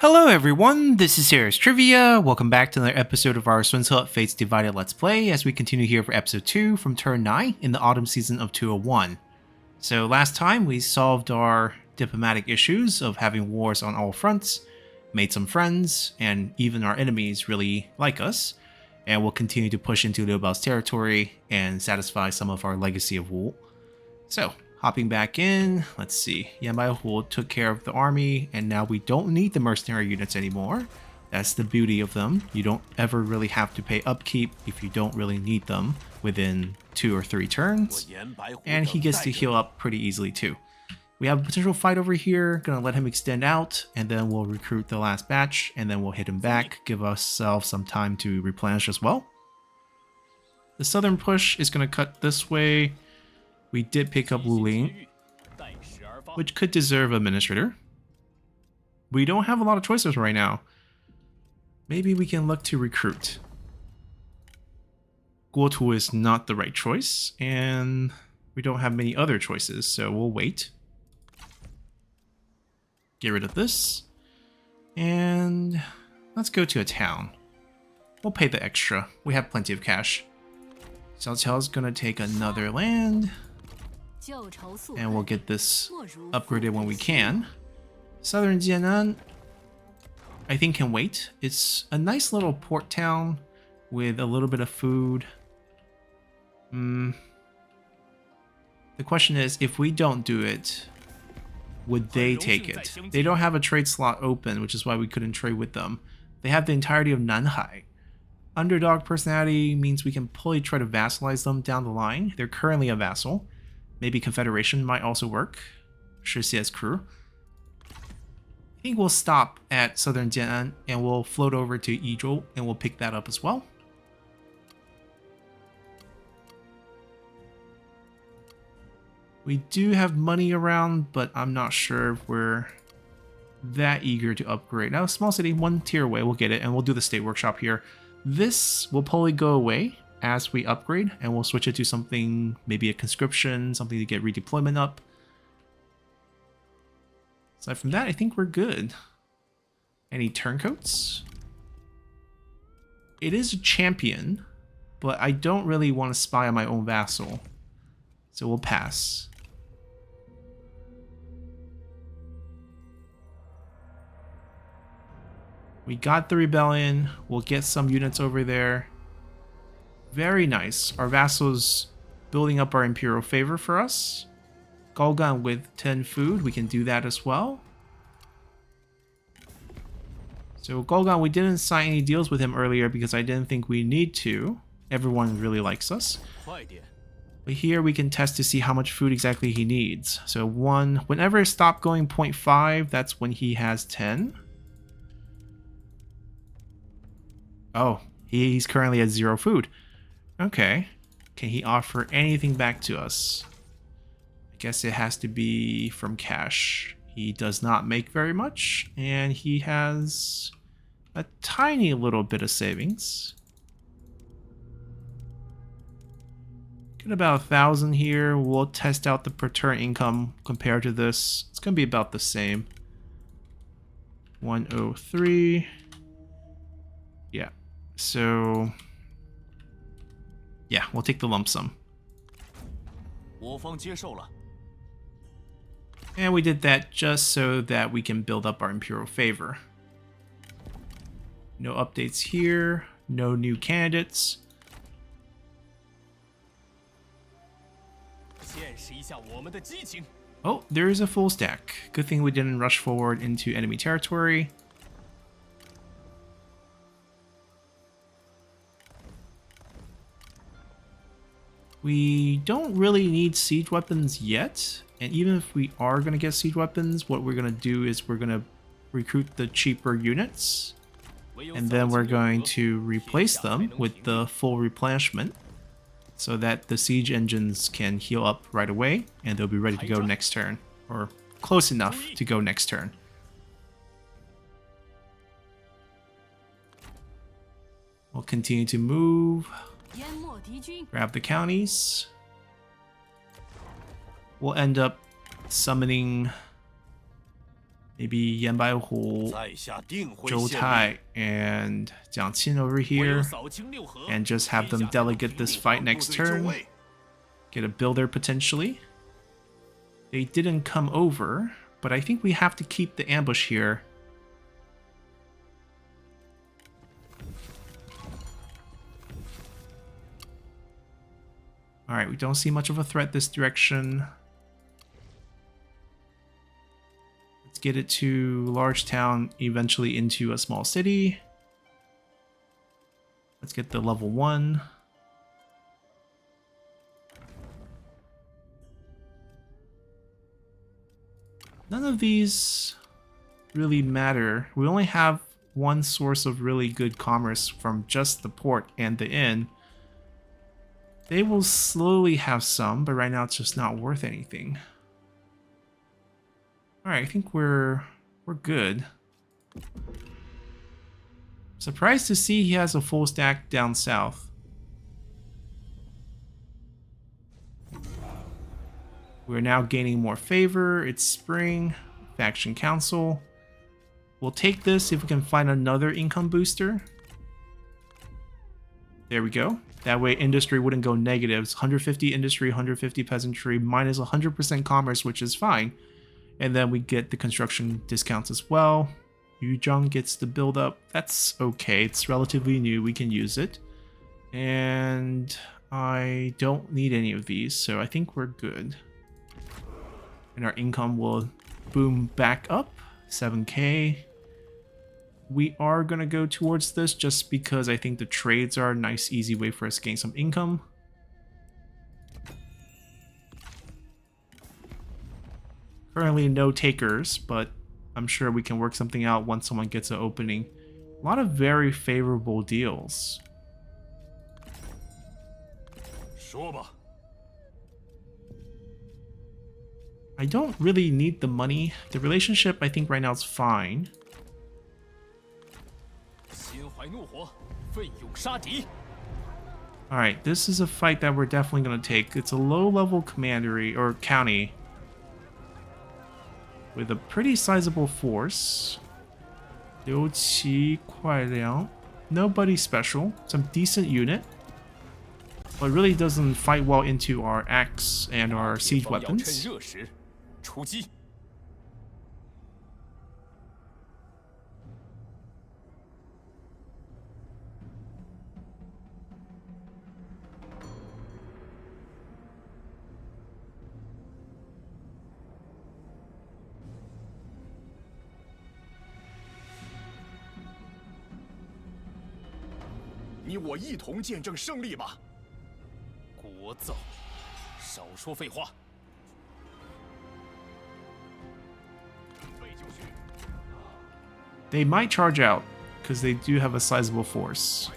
Hello everyone, this is Sarah's Trivia. Welcome back to another episode of our Sun Ce Fates Divided Let's Play as we continue here for episode 2 from turn 9 in the autumn season of 201. So last time we solved our diplomatic issues of having wars on all fronts, made some friends, and even our enemies really like us, and we'll continue to push into Liu Bao's territory and satisfy some of our legacy of wool. So, hopping back in, let's see. Yan Baihu took care of the army, and now we don't need the mercenary units anymore. That's the beauty of them. You don't ever really have to pay upkeep if you don't really need them within 2 or 3 turns. And he gets to heal up pretty easily too. We have a potential fight over here, gonna let him extend out, and then we'll recruit the last batch, and then we'll hit him back, give ourselves some time to replenish as well. The southern push is gonna cut this way. We did pick up Lingling, which could deserve Administrator. We don't have a lot of choices right now. Maybe we can look to recruit. E02 is not the right choice, and we don't have many other choices, so we'll wait. Get rid of this, and let's go to a town. We'll pay the extra. We have plenty of cash. Cao Cao's gonna take another land. And we'll get this upgraded when we can. Southern Jianan, I think, can wait. It's a nice little port town with a little bit of food. The question is, if we don't do it, would they take it? They don't have a trade slot open, which is why we couldn't trade with them. They have the entirety of Nanhai. Underdog personality means we can fully try to vassalize them down the line. They're currently a vassal. Maybe Confederation might also work. Shisia's crew. I think we'll stop at Southern Jianan and we'll float over to E02 and we'll pick that up as well. We do have money around, but I'm not sure if we're that eager to upgrade. Now, small city, 1 tier away, we'll get it, and we'll do the state workshop here. This will probably go away as we upgrade, and we'll switch it to something, maybe a conscription, something to get redeployment up. Aside from that, I think we're good. Any turncoats? It is a champion, but I don't really want to spy on my own vassal, so we'll pass. We got the rebellion, we'll get some units over there. Very nice. Our vassals building up our imperial favor for us. Golgan with 10 food, we can do that as well. So Golgan, we didn't sign any deals with him earlier because I didn't think we need to. Everyone really likes us. But here we can test to see how much food exactly he needs. So whenever it stopped going 0.5, that's when he has 10. Oh, he's currently at 0 food. Okay. Can he offer anything back to us? I guess it has to be from cash. He does not make very much, and he has a tiny little bit of savings. Get about 1,000 here. We'll test out the per turn income compared to this. It's going to be about the same. 103. Yeah. So yeah, we'll take the lump sum. And we did that just so that we can build up our imperial favor. No updates here, no new candidates. Oh, there is a full stack. Good thing we didn't rush forward into enemy territory. We don't really need siege weapons yet, and even if we are going to get siege weapons, what we're going to do is we're going to recruit the cheaper units, and then we're going to replace them with the full replenishment so that the siege engines can heal up right away and they'll be ready to go next turn, or close enough to go next turn. We'll continue to move. Grab the counties. We'll end up summoning Maybe Yanbaihu, 在下定会 Zhou 献 Tai, 力。 and Jiang Qin over 我有 here, 扫清六合， and just have 天 them 下才能 delegate 平 this 定 fight 好 next 部队就 turn. 位。 Get a builder potentially. They didn't come over, but I think we have to keep the ambush here. Alright, we don't see much of a threat this direction. Let's get it to large town, eventually into a small city. Let's get the level 1. None of these really matter. We only have one source of really good commerce from just the port and the inn. They will slowly have some, but right now it's just not worth anything. Alright, I think we're good. Surprised to see he has a full stack down south. We're now gaining more favor. It's spring. Faction council. We'll take this if we can find another income booster. There we go. That way industry wouldn't go negatives. 150 industry, 150 peasantry, minus 100% commerce, which is fine. And then we get the construction discounts as well. Yuzhang gets the build up. That's okay. It's relatively new. We can use it. And I don't need any of these, so I think we're good. And our income will boom back up. 7k. We are going to go towards this just because I think the trades are a nice, easy way for us to gain some income. Currently no takers, but I'm sure we can work something out once someone gets an opening. A lot of very favorable deals. 说吧。 I don't really need the money. The relationship I think right now is fine. 心怀怒火，奋勇杀敌。 Alright, this is a fight that we're definitely going to take. It's a low-level commandery, or county, with a pretty sizable force. 刘琦快良. Nobody special. Some decent unit. But really doesn't fight well into our axe and our siege 方要趁 weapons. 热时出击。 你我一同见证胜利吧！聒噪，少说废话。 They might charge out, because they do have a sizable force.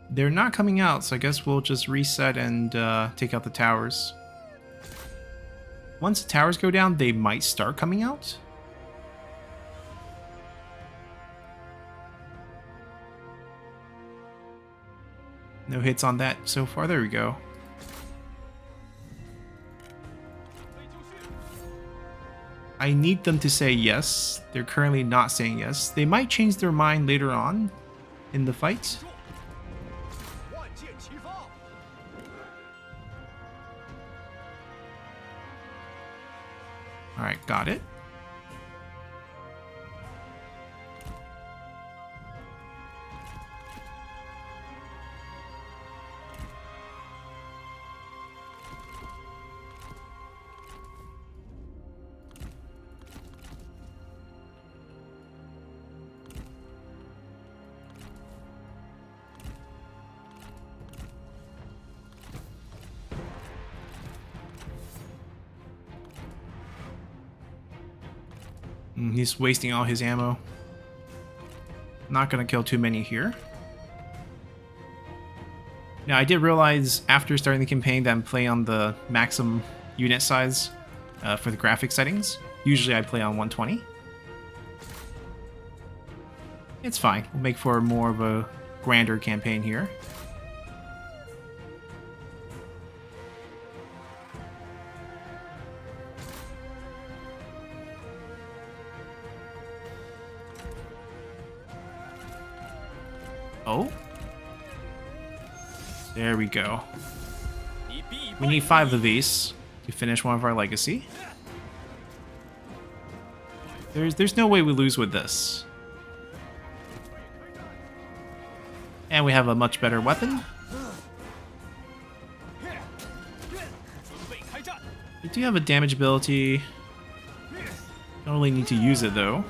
They're not coming out, so I guess we'll just reset and take out the towers. Once the towers go down, they might start coming out. No hits on that so far. There we go. I need them to say yes. They're currently not saying yes. They might change their mind later on in the fight. Alright, got it. He's wasting all his ammo. Not gonna kill too many here. Now, I did realize after starting the campaign that I'm playing on the maximum unit size for the graphic settings. Usually I play on 120. It's fine. We'll make for more of a grander campaign here. Oh. There we go. We need 5 of these to finish one of our legacy. There's no way we lose with this. And we have a much better weapon. We do have a damage ability. Don't really need to use it though.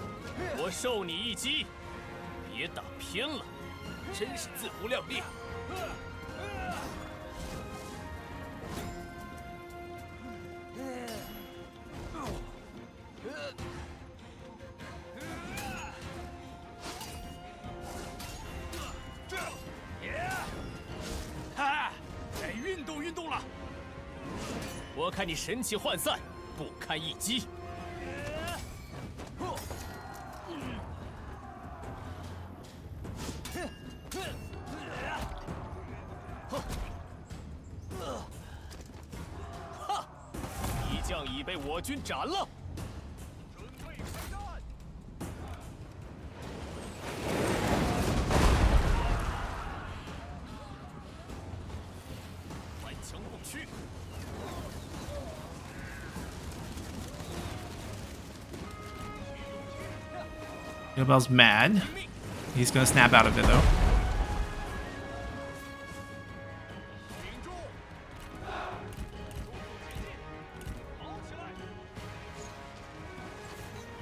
Yobel's mad. He's gonna snap out of it though.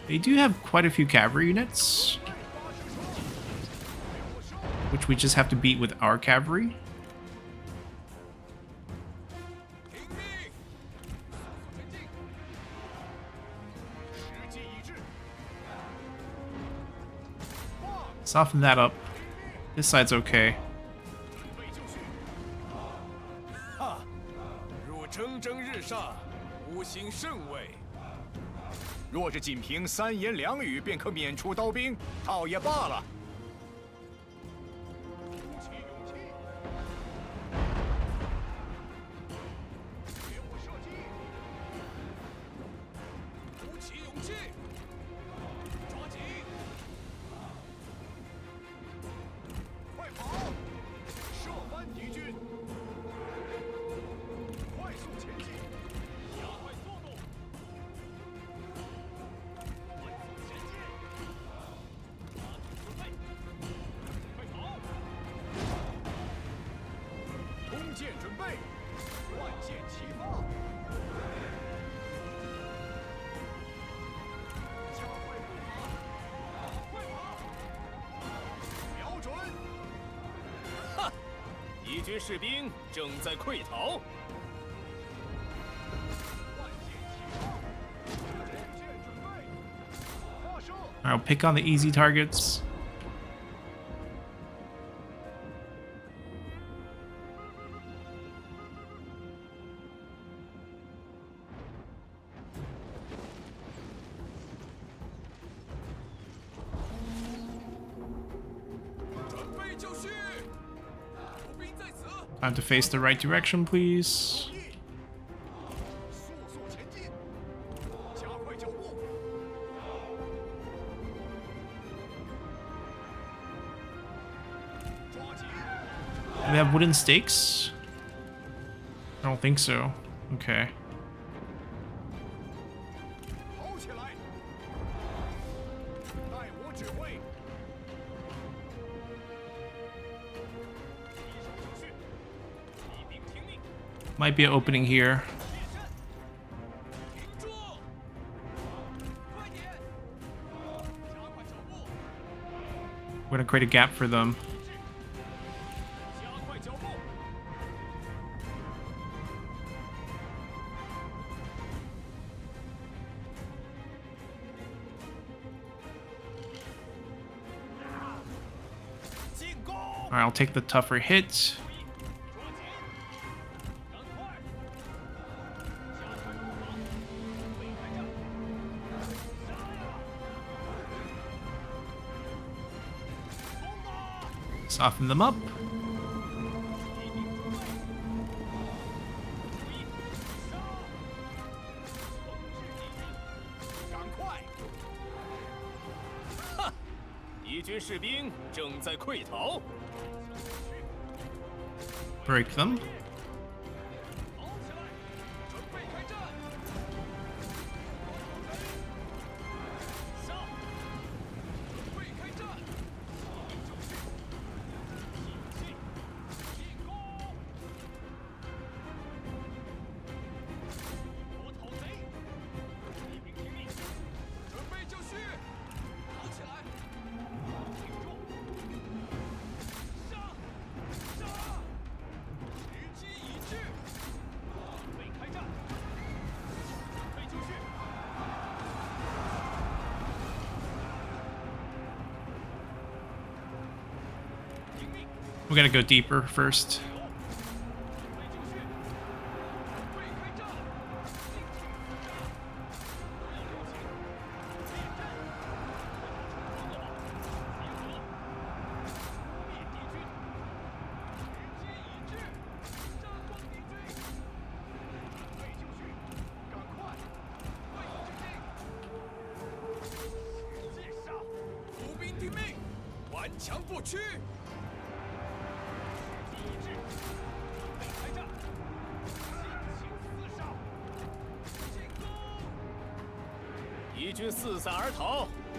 They do have quite a few cavalry units, which we just have to beat with our cavalry. Soften that up. This side's okay. I'll pick on the easy targets. Time to face the right direction, please. Do we have wooden stakes? I don't think so. Okay. Might be an opening here. We're gonna create a gap for them. Alright, I'll take the tougher hit. Soften them up. Break them. We're gonna go deeper first.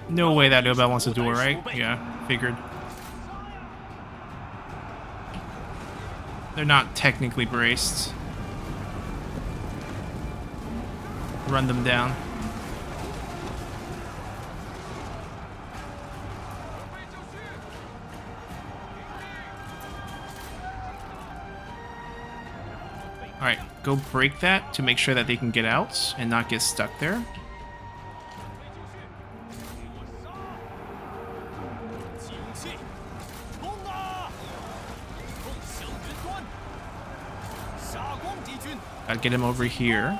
No way that Biao wants to do it, right? Yeah, figured. They're not technically braced. Run them down. Alright, go break that to make sure that they can get out and not get stuck there. Gotta get him over here.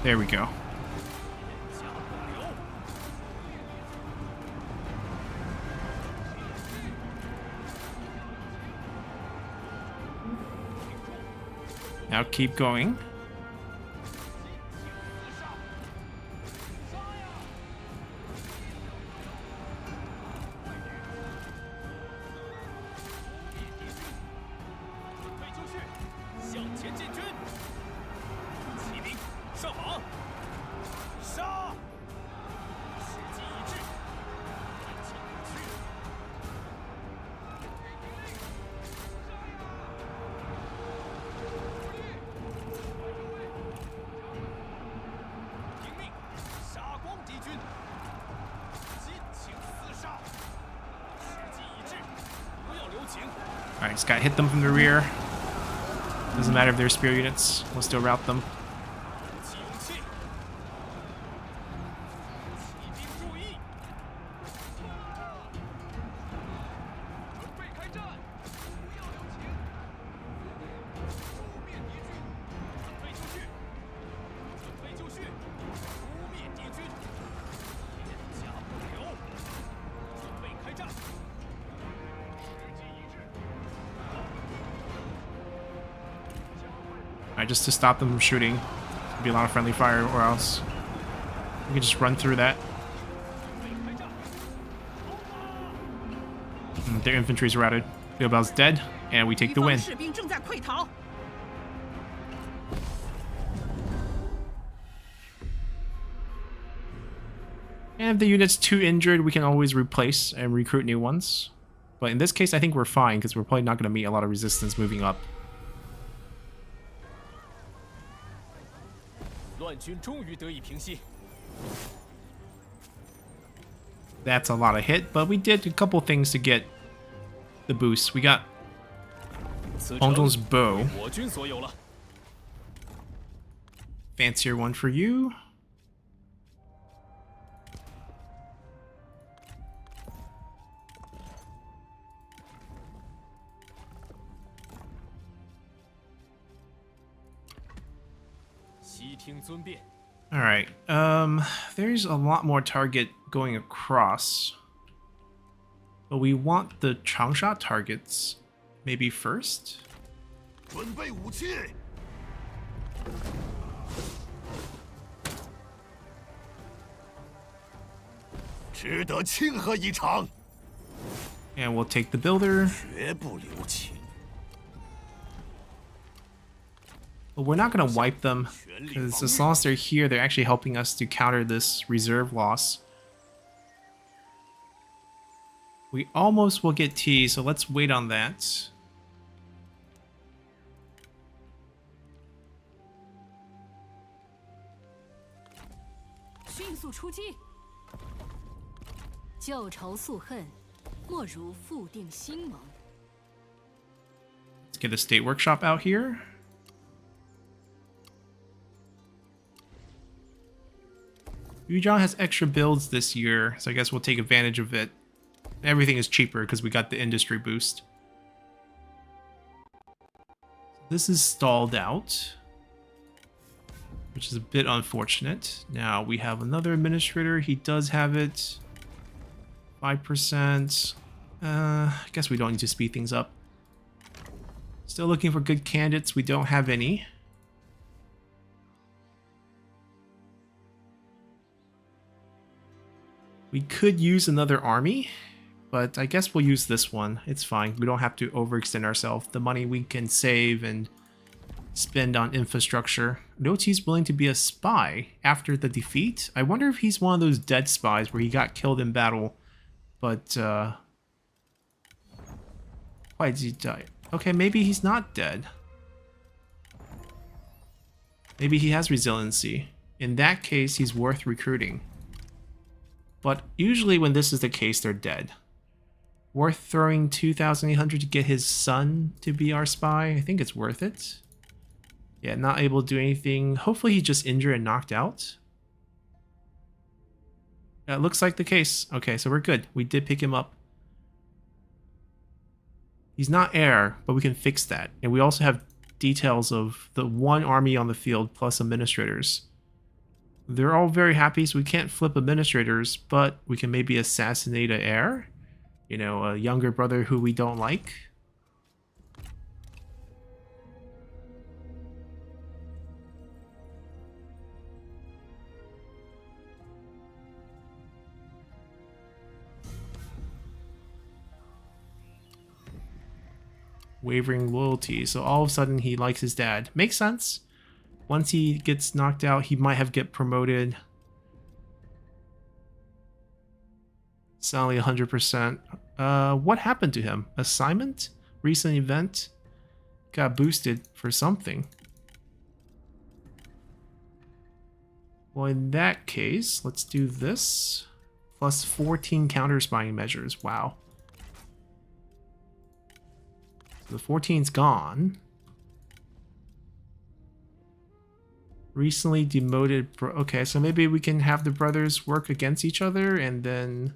There we go. Now keep going. Alright, just gotta hit them from the rear. Doesn't matter if they're spear units, we'll still rout them. Alright, just to stop them from shooting. There'll be a lot of friendly fire, or else we can just run through that. Their infantry's routed. Biao's dead, and we take the win. And if the unit's too injured, we can always replace and recruit new ones. But in this case, I think we're fine, because we're probably not going to meet a lot of resistance moving up. That's a lot of hit, but we did a couple things to get the boost. We got Hong Zhong's bow. fancier one for you. Alright, there's a lot more target going across. But we want the Changsha targets maybe first? 准备武器。值得庆贺一场。And we'll take the builder. 绝不留情。 But we're not going to wipe them, because as long as they're here, they're actually helping us to counter this reserve loss. We almost will get T, so let's wait on that. Let's get the state workshop out here. Yuzhong has extra builds this year, so I guess we'll take advantage of it. Everything is cheaper because we got the industry boost. This is stalled out, which is a bit unfortunate. Now we have another administrator. He does have it. 5%. I guess we don't need to speed things up. Still looking for good candidates. We don't have any. We could use another army, but I guess we'll use this one. It's fine. We don't have to overextend ourselves. The money we can save and spend on infrastructure. Noti's willing to be a spy after the defeat. I wonder if he's one of those dead spies where he got killed in battle, but why did he die? Okay, maybe he's not dead. Maybe he has resiliency. In that case, he's worth recruiting. But usually when this is the case, they're dead. Worth throwing 2,800 to get his son to be our spy? I think it's worth it. Yeah, not able to do anything. Hopefully he's just injured and knocked out. That looks like the case. Okay, so we're good. We did pick him up. He's not heir, but we can fix that. And we also have details of the one army on the field plus administrators. They're all very happy, so we can't flip administrators, but we can maybe assassinate an heir. You know, a younger brother who we don't like. Wavering loyalty, so all of a sudden he likes his dad. Makes sense. Once he gets knocked out, he might have get promoted. Suddenly 100%. What happened to him? Assignment? Recent event? Got boosted for something. Well, in that case, let's do this. Plus 14 counter spying measures. Wow. So the 14's gone. Recently demoted. Okay, so maybe we can have the brothers work against each other and then.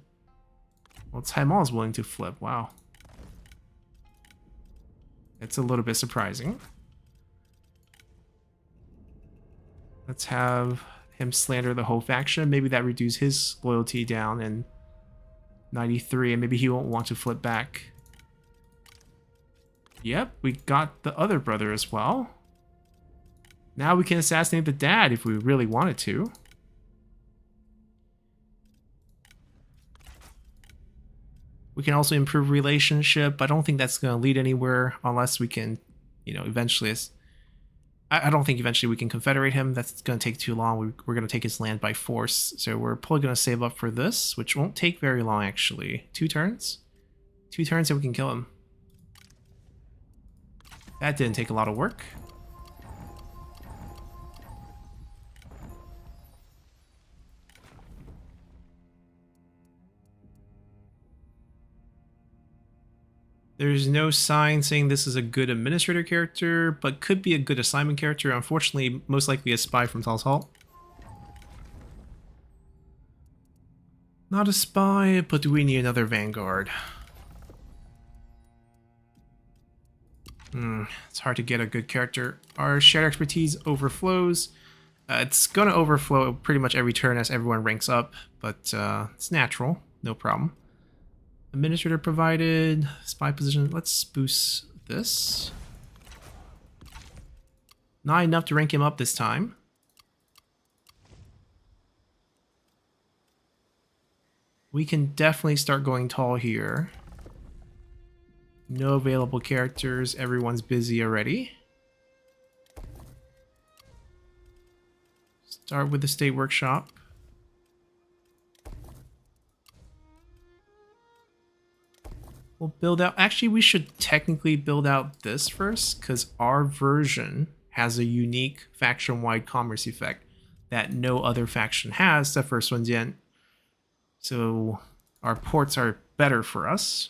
Well, Taimal is willing to flip. Wow. It's a little bit surprising. Let's have him slander the whole faction. Maybe that reduces his loyalty down in 93, and maybe he won't want to flip back. Yep, we got the other brother as well. Now we can assassinate the dad if we really wanted to. We can also improve relationship. I don't think that's going to lead anywhere unless we can, you know, eventually. I don't think eventually we can confederate him. That's going to take too long. We're going to take his land by force. So we're probably going to save up for this, which won't take very long actually. 2 turns? 2 turns and we can kill him. That didn't take a lot of work. There's no sign saying this is a good administrator character, but could be a good assignment character. Unfortunately, most likely a spy from Tal's Halt. Not a spy, but do we need another Vanguard? It's hard to get a good character. Our shared expertise overflows. It's going to overflow pretty much every turn as everyone ranks up, but it's natural. No problem. Administrator provided. Spy position. Let's boost this. Not enough to rank him up this time. We can definitely start going tall here. No available characters. Everyone's busy already. Start with the State Workshop. We'll build out... Actually, we should technically build out this first, because our version has a unique faction-wide commerce effect that no other faction has, except for Sun Jian. So our ports are better for us.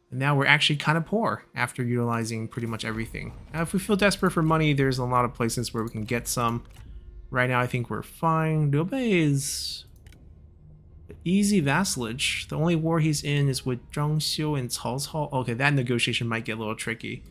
And now we're actually kind of poor after utilizing pretty much everything. Now, if we feel desperate for money, there's a lot of places where we can get some. Right now, I think we're fine. Liu Bei is easy vassalage. The only war he's in is with Zhang Xiu and Cao's Hall. Okay, that negotiation might get a little tricky.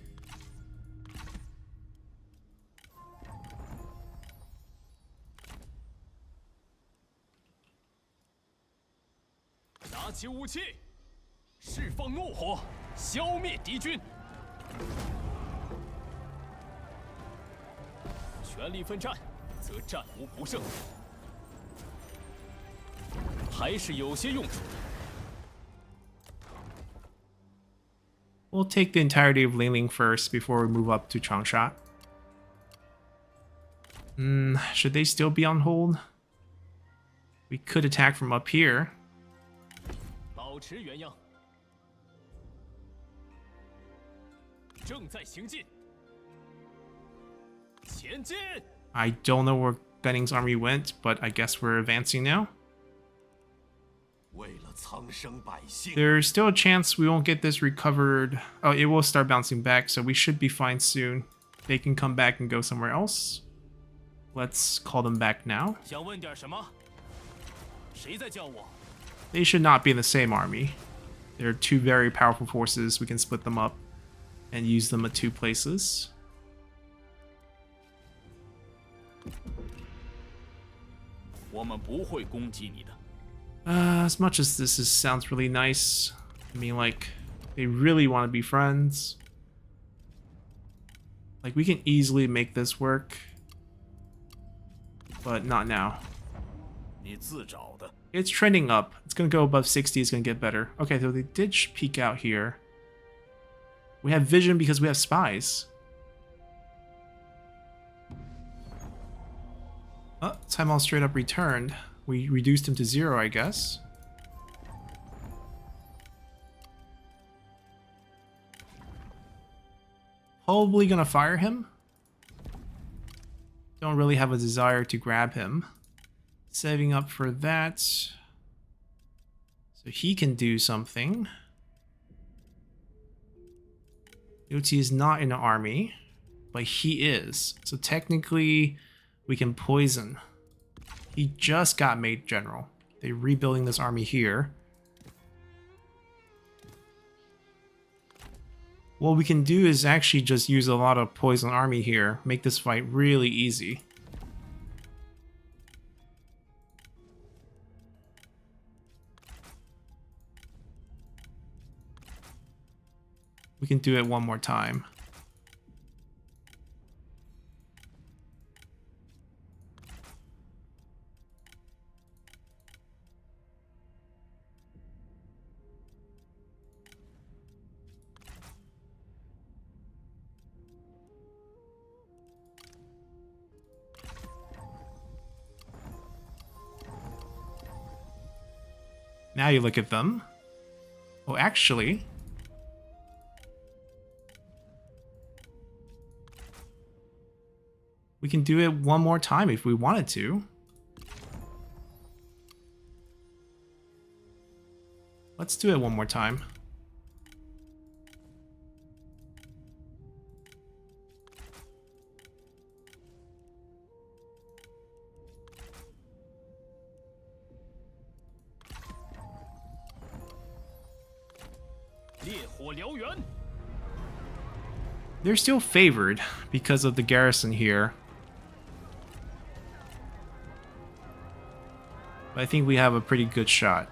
We'll take the entirety of Lingling first before we move up to Changsha. Should they still be on hold? We could attack from up here. I don't know where Gunning's army went, but I guess we're advancing now. There's still a chance we won't get this recovered. Oh, it will start bouncing back, so we should be fine soon. They can come back and go somewhere else. Let's call them back now. They should not be in the same army. They're two very powerful forces. We can split them up and use them at two places. As much as this sounds really nice, I mean, like, they really want to be friends. Like, we can easily make this work, but not now. It's trending up. It's going to go above 60. It's going to get better. Okay, so they did peek out here. We have vision because we have spies. Oh, time all straight up returned. We reduced him to 0, I guess. Probably gonna fire him. Don't really have a desire to grab him. Saving up for that. So he can do something. E02 is not in the army, but he is. So technically, we can poison. He just got made general. They're rebuilding this army here. What we can do is actually just use a lot of poison army here. Make this fight really easy. We can do it one more time. Now you look at them. Oh, actually, we can do it one more time if we wanted to. Let's do it one more time. They're still favored because of the garrison here. But I think we have a pretty good shot.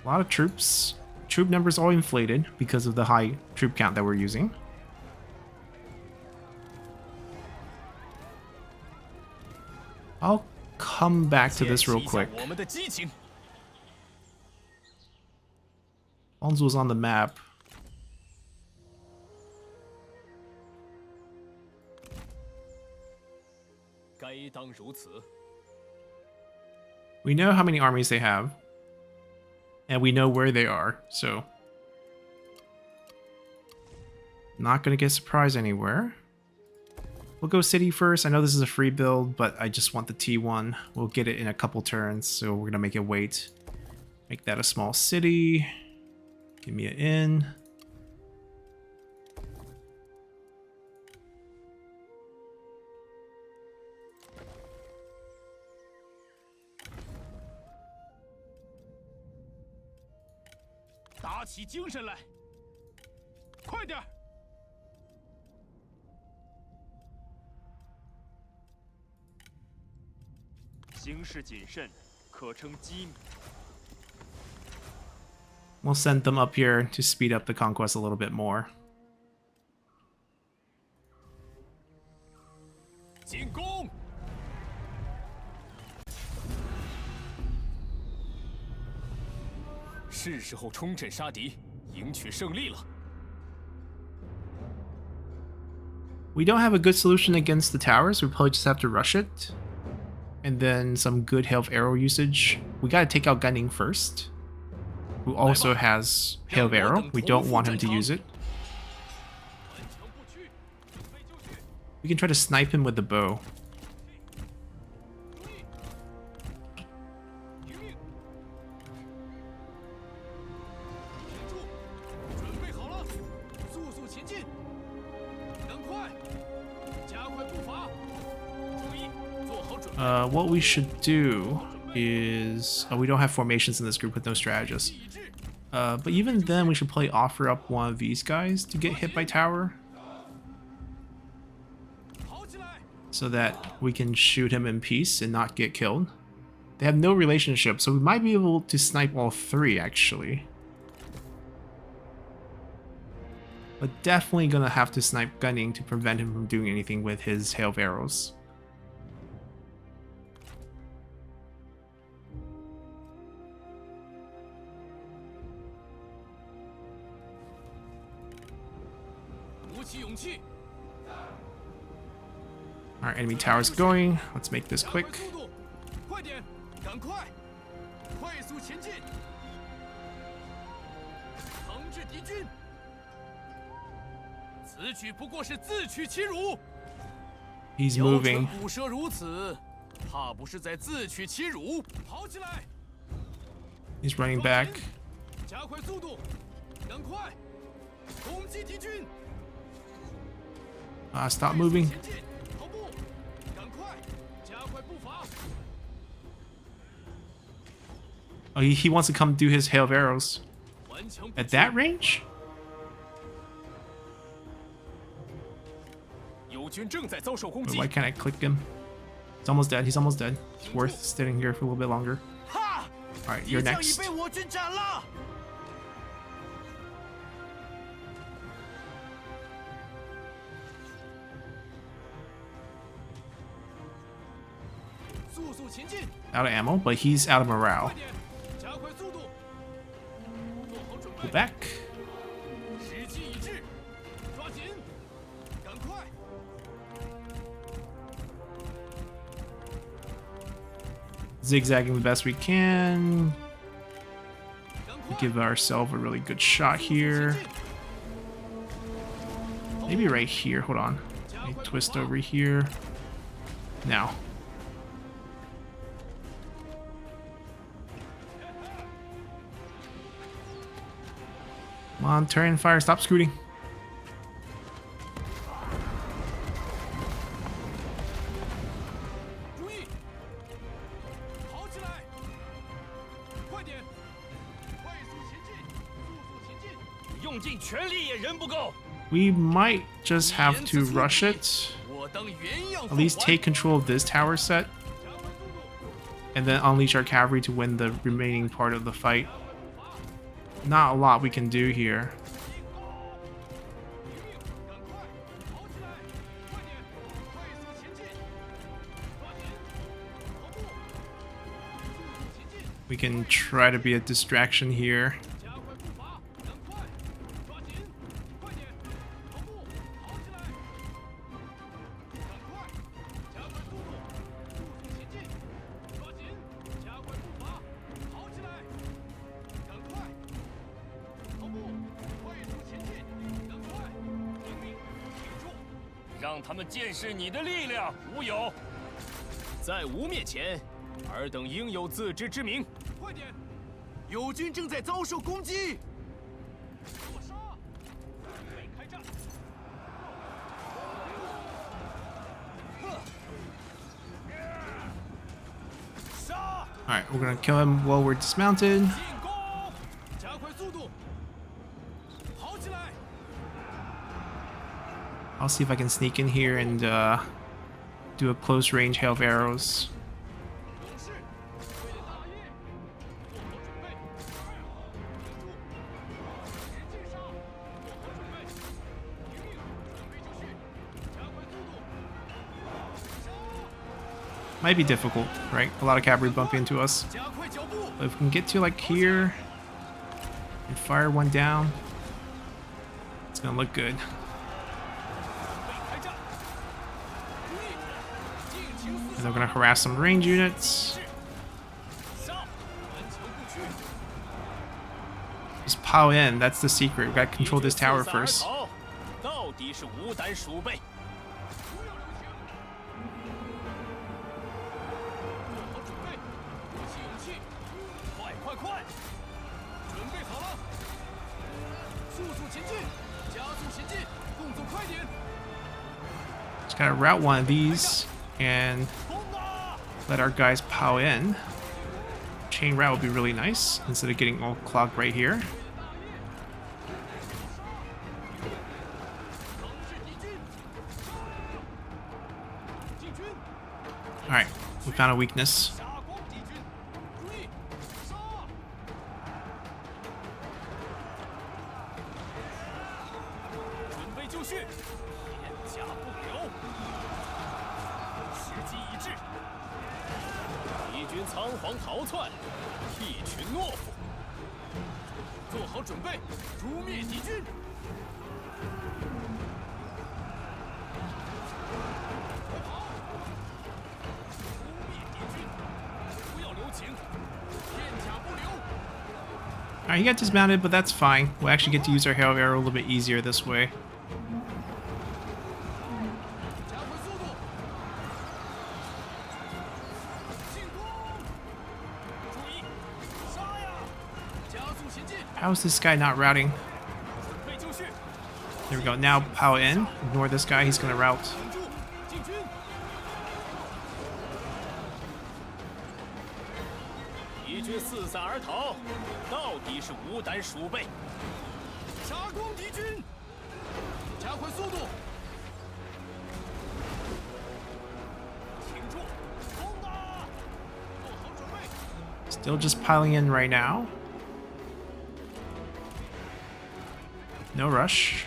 A lot of troops. Troop numbers all inflated because of the high troop count that we're using. I'll come back to this real quick. Alonso's on the map. We know how many armies they have. And we know where they are, so... Not gonna get surprised anywhere. We'll go city first. I know this is a free build, but I just want the T1. We'll get it in a couple turns, so we're gonna make it wait. Make that a small city. Give me an inn. We'll send them up here to speed up the conquest a little bit more. We don't have a good solution against the towers. We probably just have to rush it. And then some good hail of arrow usage. We gotta take out Gunning first, who also has hail of arrow. We don't want him to use it. We can try to snipe him with the bow. What we should do is... Oh, we don't have formations in this group with no strategists. But even then, we should probably offer up one of these guys to get hit by tower. So that we can shoot him in peace and not get killed. They have no relationship, so we might be able to snipe all three, actually. But definitely gonna have to snipe Gunning to prevent him from doing anything with his hail of arrows. Our enemy tower's going. Let's make this quick. He's moving. He's running back. Stop moving. Oh, he wants to come do his hail of arrows. At that range? Wait, why can't I click him? He's almost dead. He's almost dead. It's worth sitting here for a little bit longer. Alright, you're next. Out of ammo, but he's out of morale. Go back. Zigzagging the best we can. Give ourselves a really good shot here. Maybe right here. Hold on. Let me twist over here. Now. Come on, turn and fire. Stop scooting. We might just have to rush it. At least take control of this tower set. And then unleash our cavalry to win the remaining part of the fight. Not a lot we can do here. We can try to be a distraction here. Alright, we're gonna kill him while we're dismounted. I'll see if I can sneak in here and do a close range hail of arrows. Might be difficult, right? A lot of cavalry bumping into us. But if we can get to like here and fire one down, it's gonna look good. And they're gonna harass some range units. Just pile in, that's the secret. We gotta control this tower first. Just gotta route one of these and let our guys pile in. Chain route would be really nice instead of getting all clogged right here. Alright, we found a weakness. Alright, he got dismounted, but that's fine. We'll actually get to use our hail of arrow a little bit easier this way. How is this guy not routing? There we go. Now pile in. Ignore this guy. He's going to route. Still just piling in right now. No rush.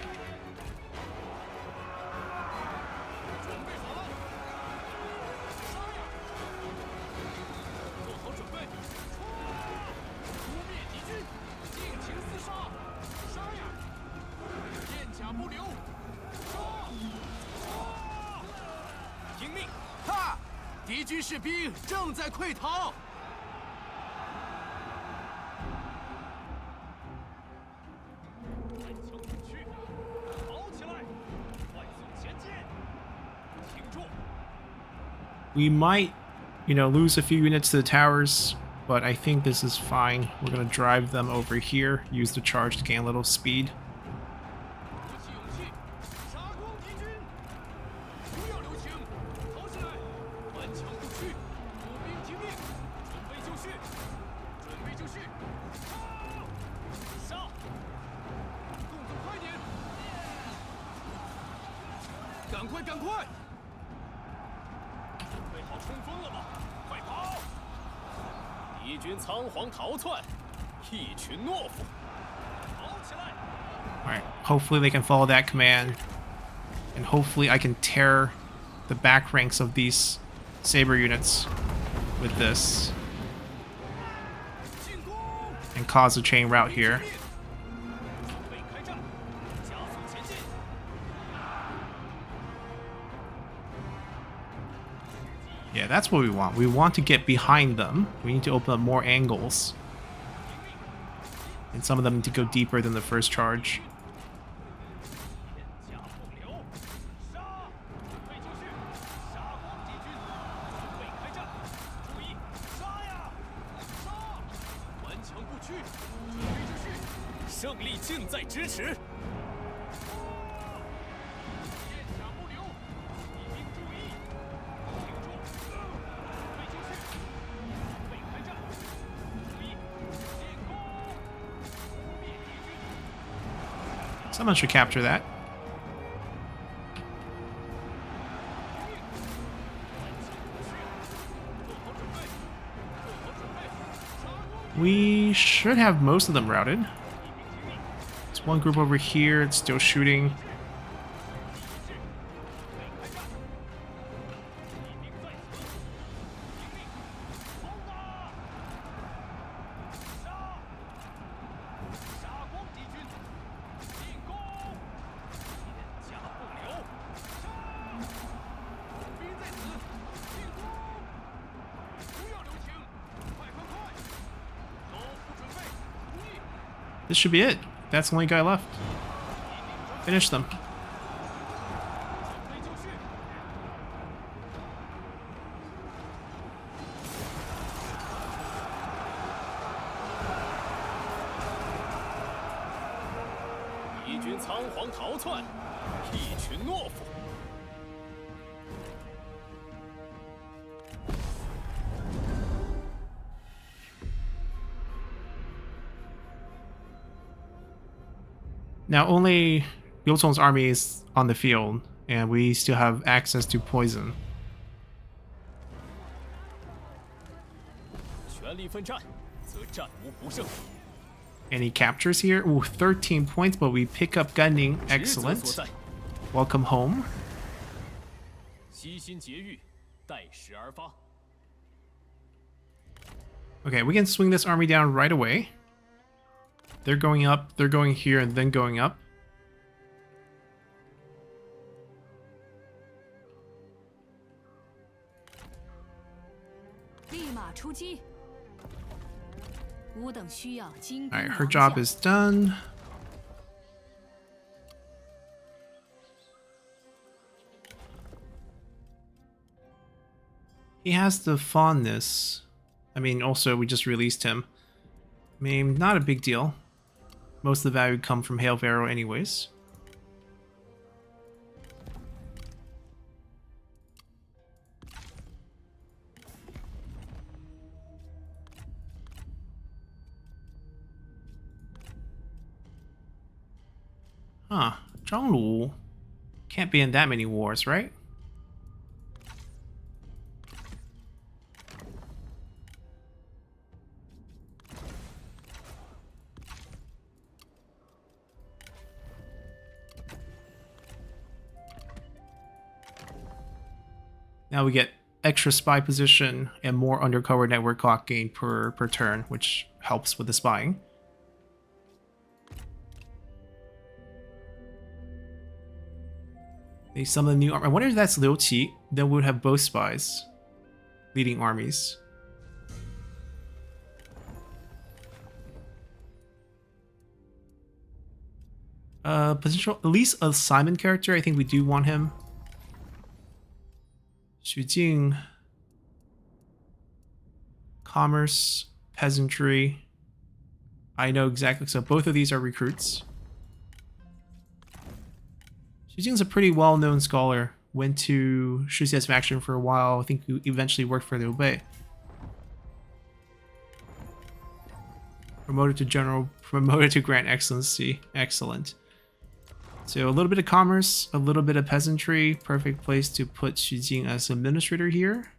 We might, lose a few units to the towers but I think this is fine. We're going to drive them over here, use the charge to gain a little speed. Alright, hopefully they can follow that command. And hopefully I can tear the back ranks of these saber units with this. And cause a chain route here. Yeah, that's what we want. We want to get behind them. We need to open up more angles. And some of them need to go deeper than the first charge. Someone should capture that. We should have most of them routed. There's one group over here, it's still shooting. This should be it. That's the only guy left. Finish them. Now only Yotong's army is on the field, and we still have access to poison. Any captures here? Ooh, 13 points, but we pick up Gunning. Excellent. Welcome home. Okay, we can swing this army down right away. They're going up, they're going here, and then going up. Alright, her job is done. He has the fondness. I mean, also, we just released him. I mean, not a big deal. Most of the value would come from Hail of Arrow anyways. Huh. Zhonglu can't be in that many wars, right? Now we get extra spy position and more undercover network clock gain per turn, which helps with the spying. Some of the new army. I wonder if that's Liu Qi. Then we would have both spies leading armies. Potential, at least a Simon character. I think we do want him. Xu Jing. Commerce. peasantry. I know exactly. So both of these are recruits. Xujing's a pretty well-known scholar. Went to Shuxia's faction for a while. I think he eventually worked for Liu Bei. Promoted to general, promoted to Grand Excellency. Excellent. So a little bit of commerce, a little bit of peasantry. Perfect place to put Xujing as administrator here.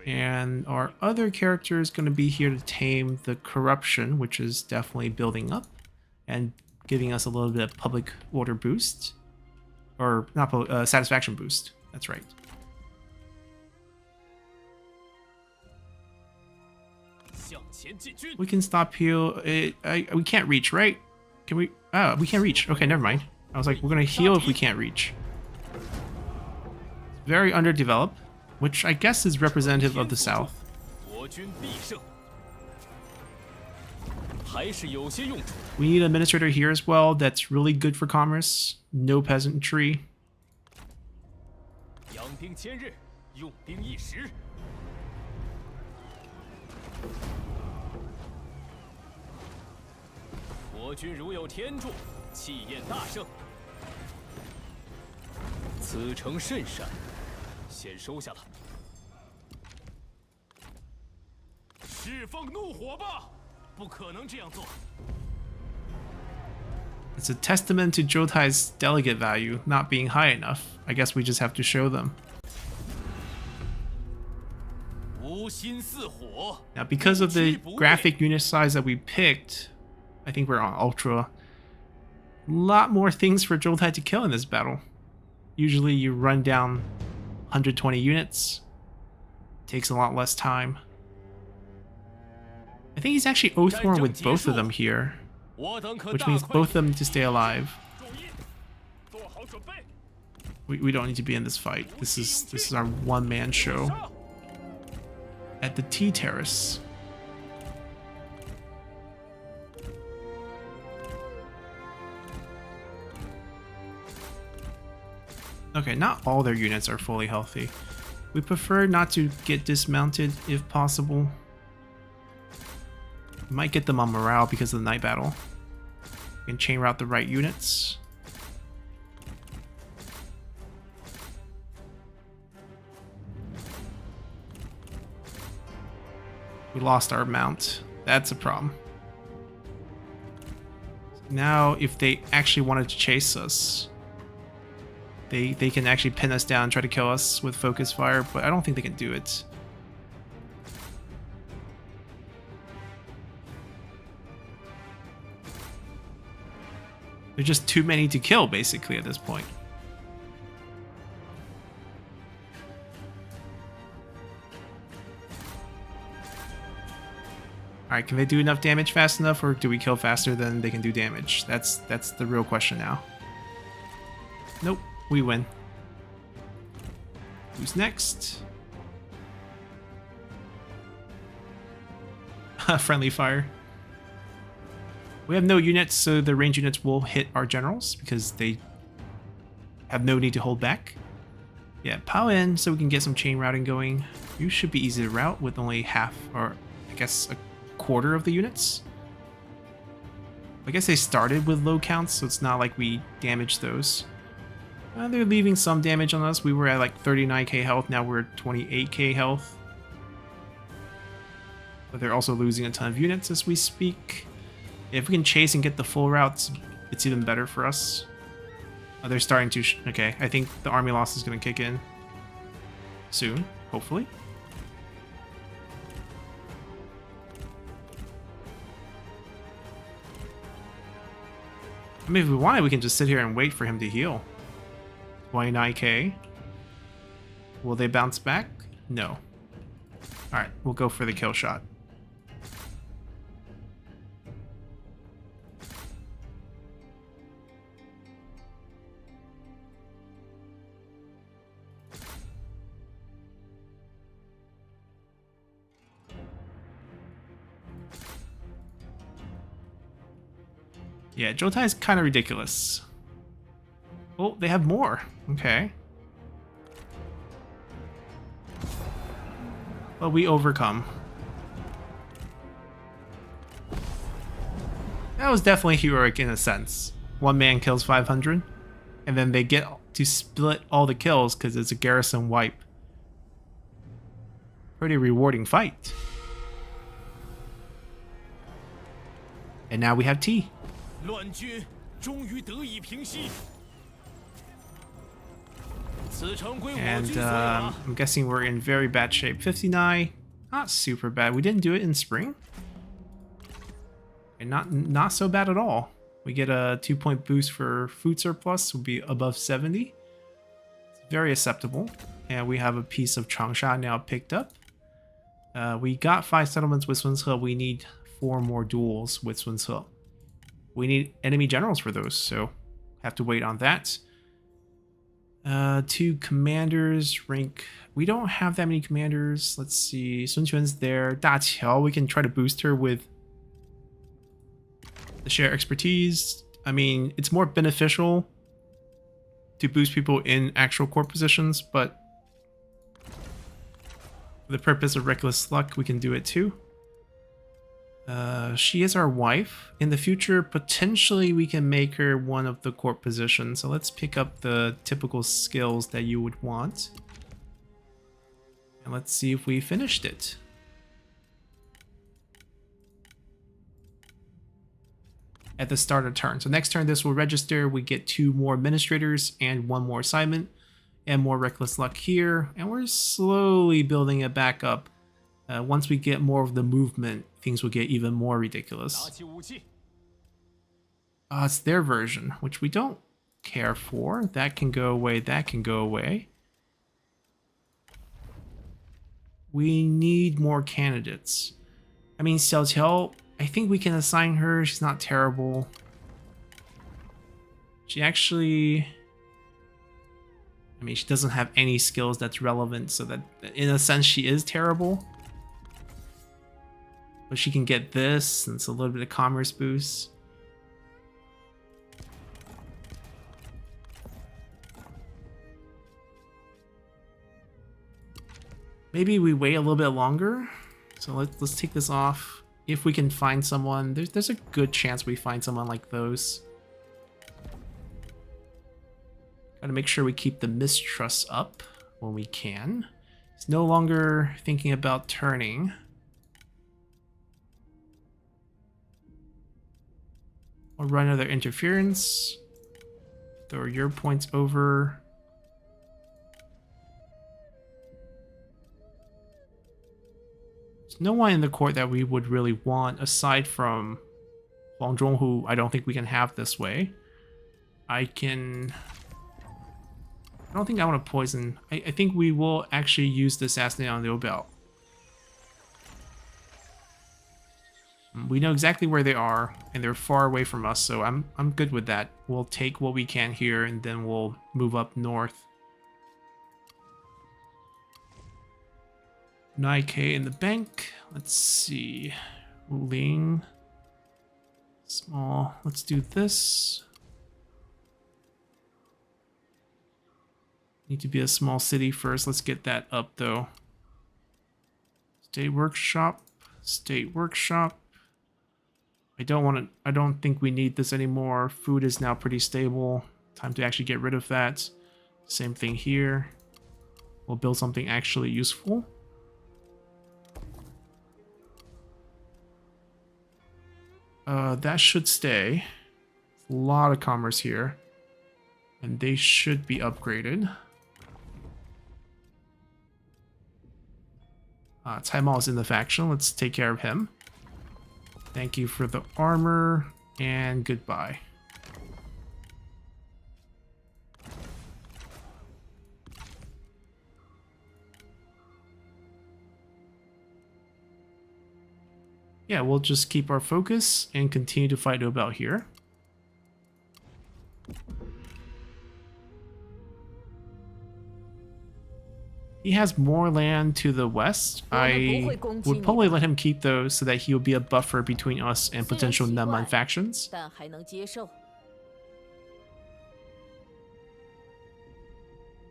And our other character is going to be here to tame the corruption, which is definitely building up and giving us a little bit of public order boost. Or not satisfaction boost. That's right. We can stop heal. We can't reach, right? Can we? Oh, we can't reach. Okay, never mind. I was like, we're gonna heal if we can't reach. Very underdeveloped, which I guess is representative of the South. We need an administrator here as well. That's really good for commerce. No peasantry. It's a testament to Jotai's delegate value not being high enough. I guess we just have to show them. Now, because of the graphic unit size that we picked, I think we're on Ultra. A lot more things for Jotai to kill in this battle. Usually you run down 120 units. Takes a lot less time. I think he's actually Oathborn with both of them here, which means both of them need to stay alive. We don't need to be in this fight. This is our one-man show at the Tea Terrace. Okay, not all their units are fully healthy. We prefer not to get dismounted if possible. Might get them on morale because of the night battle. We can chain route the right units. We lost our mount. That's a problem. Now, if they actually wanted to chase us, they can actually pin us down and try to kill us with focus fire, but I don't think they can do it. There's just too many to kill, basically, at this point. Alright, can they do enough damage fast enough, or do we kill faster than they can do damage? That's the real question now. Nope, we win. Who's next? Friendly fire. We have no units, so the range units will hit our generals because they have no need to hold back. Yeah, pow in so we can get some chain routing going. You should be easy to route with only half, or I guess a quarter of the units. I guess they started with low counts, so it's not like we damaged those. They're leaving some damage on us. We were at like 39k health, now we're at 28k health. But they're also losing a ton of units as we speak. If we can chase and get the full routes, it's even better for us. They're starting to... okay, I think the army loss is going to kick in soon, hopefully. I mean, if we wanted, we can just sit here and wait for him to heal. 29k. Will they bounce back? No. Alright, we'll go for the kill shot. Yeah, Jotai is kind of ridiculous. Oh, they have more. Okay. But we overcome. That was definitely heroic in a sense. One man kills 500, and then they get to split all the kills because it's a garrison wipe. Pretty rewarding fight. And now we have tea. 乱军终于得以平息。此城归我军 And 所有了。 I'm guessing we're in very bad shape. 59, not super bad. We didn't do it in spring. And not so bad at all. We get a 2-point boost for food surplus. We'll be above 70. It's very acceptable. And we have a piece of Changsha now picked up. We got 5 settlements with Sun Ce. We need 4 more duels with Sun Ce. We need enemy generals for those, so have to wait on that. 2 commanders rank. We don't have that many commanders. Let's see. Sun Quan's there. Da Qiao, we can try to boost her with the share expertise. I mean, it's more beneficial to boost people in actual court positions, but for the purpose of reckless luck, we can do it too. She is our wife. In the future, potentially we can make her one of the court positions. So let's pick up the typical skills that you would want. And let's see if we finished it. At the start of turn. So next turn this will register. We get 2 more administrators and 1 more assignment. And more reckless luck here. And we're slowly building it back up. Once we get more of the movement, things will get even more ridiculous. It's their version, which we don't care for. That can go away, that can go away. We need more candidates. I mean, Xiao Qiao, I think we can assign her. She's not terrible. She actually... I mean, she doesn't have any skills that's relevant, so that in a sense she is terrible. But she can get this, and it's a little bit of commerce boost. Maybe we wait a little bit longer. So let's take this off. If we can find someone, there's a good chance we find someone like those. Gotta make sure we keep the mistrust up when we can. It's no longer thinking about turning. I'll run another interference. Throw your points over. There's no one in the court that we would really want aside from Huang Zhong, who I don't think we can have this way. I don't think I want to poison. I think we will actually use the assassinate on Liu Biao. We know exactly where they are, and they're far away from us, so I'm good with that. We'll take what we can here, and then we'll move up north. 9k in the bank. Let's see. Ling. Small. Let's do this. Need to be a small city first. Let's get that up, though. State workshop. State workshop. I don't think we need this anymore. Food is now pretty stable. Time to actually get rid of that. Same thing here. We'll build something actually useful. That should stay. A lot of commerce here. And they should be upgraded. Cai Mao is in the faction. Let's take care of him. Thank you for the armor, and goodbye. Yeah, we'll just keep our focus and continue to fight about here. He has more land to the west. I would probably let him keep those so that he'll be a buffer between us and potential Nenman factions.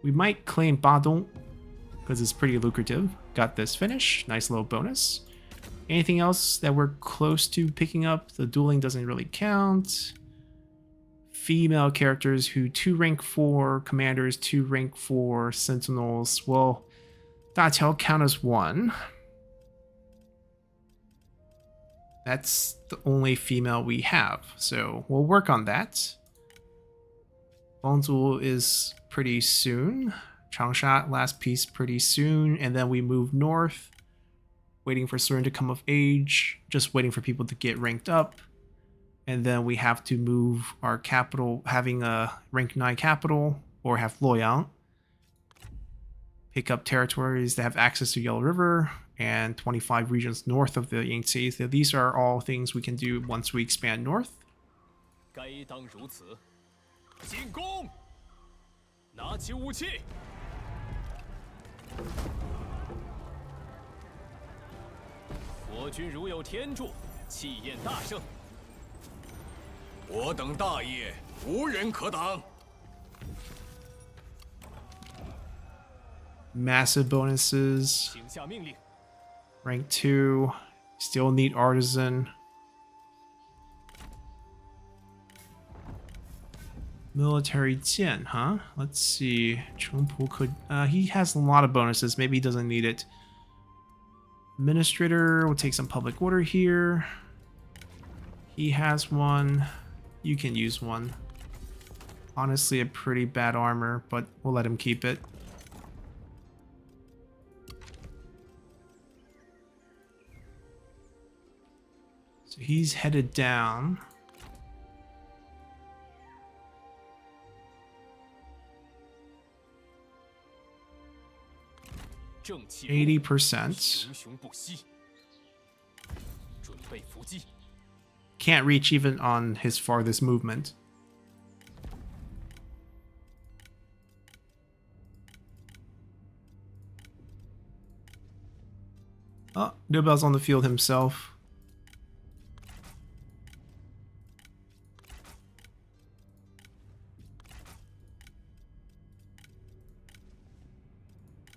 We might claim Badong because it's pretty lucrative. Got this finish. Nice little bonus. Anything else that we're close to picking up? The dueling doesn't really count. Female characters who 2 rank 4 commanders, 2 rank 4 sentinels. Well, Daqiao count as 1. That's the only female we have, so we'll work on that. Bonzul is pretty soon. Changsha, last piece, pretty soon. And then we move north, waiting for Surin to come of age, just waiting for people to get ranked up. And then we have to move our capital, having a rank 9 capital, or have Luoyang. Pick up territories that have access to Yellow River, and 25 regions north of the Yangtze. So these are all things we can do once we expand north. 该当如此，进攻！拿起武器！我军如有天助，气焰大盛。我等大业无人可挡。 Massive bonuses. 请下命令。 Rank 2. Still need artisan. Military Jian, huh? Let's see. Chengpu could... he has a lot of bonuses. Maybe he doesn't need it. Administrator, we'll take some public order here. He has one. You can use one. Honestly, a pretty bad armor, but we'll let him keep it. So he's headed down. 80%. Can't reach even on his farthest movement. Oh, Nobel's on the field himself.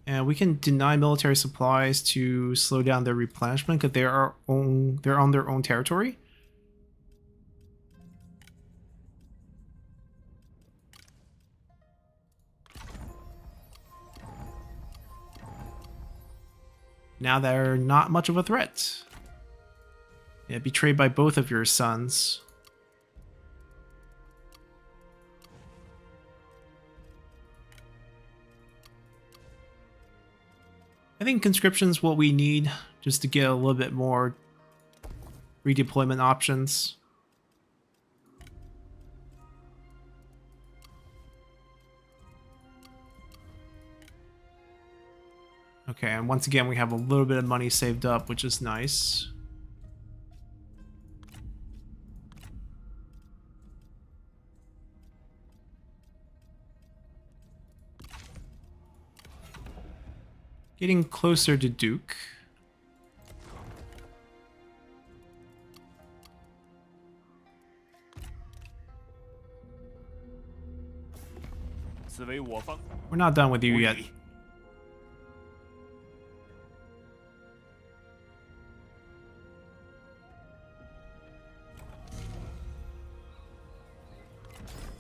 And we can deny military supplies to slow down their replenishment because they're on their own territory. Now they're not much of a threat. Yeah, betrayed by both of your sons. I think conscription's what we need just to get a little bit more redeployment options. Okay, and once again we have a little bit of money saved up, which is nice. Getting closer to Duke. We're not done with you yet.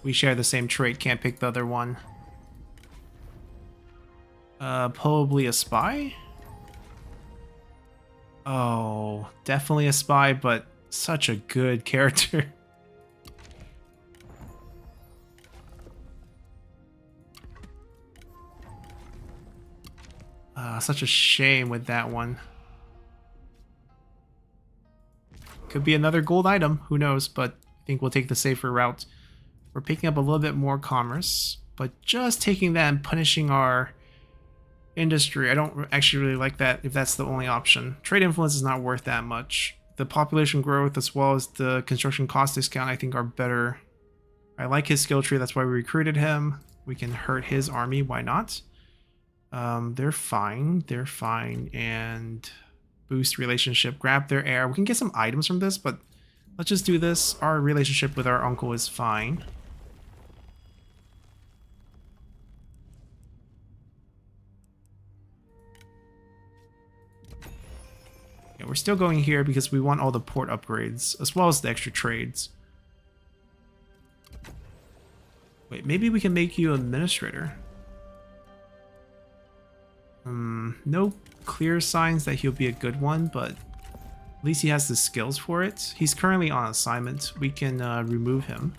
We share the same trait, can't pick the other one. Probably a spy? Oh, definitely a spy, but such a good character. Such a shame with that one. Could be another gold item, who knows, but I think we'll take the safer route. We're picking up a little bit more commerce, but just taking that and punishing our industry, I don't actually really like that if that's the only option. Trade influence is not worth that much. The population growth as well as the construction cost discount I think are better. I like his skill tree, that's why we recruited him. We can hurt his army, why not? They're fine, and boost relationship, grab their heir. We can get some items from this, but let's just do this. Our relationship with our uncle is fine. Yeah, we're still going here because we want all the port upgrades, as well as the extra trades. Wait, maybe we can make you administrator. No clear signs that he'll be a good one, but at least he has the skills for it. He's currently on assignment. We can remove him.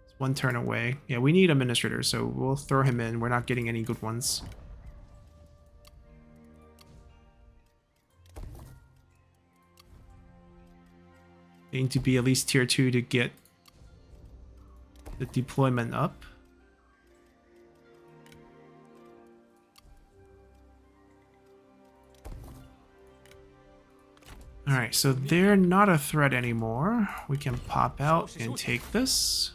It's one turn away. Yeah, we need administrator, so we'll throw him in. We're not getting any good ones. They need to be at least tier 2 to get the deployment up. Alright, so they're not a threat anymore. We can pop out and take this.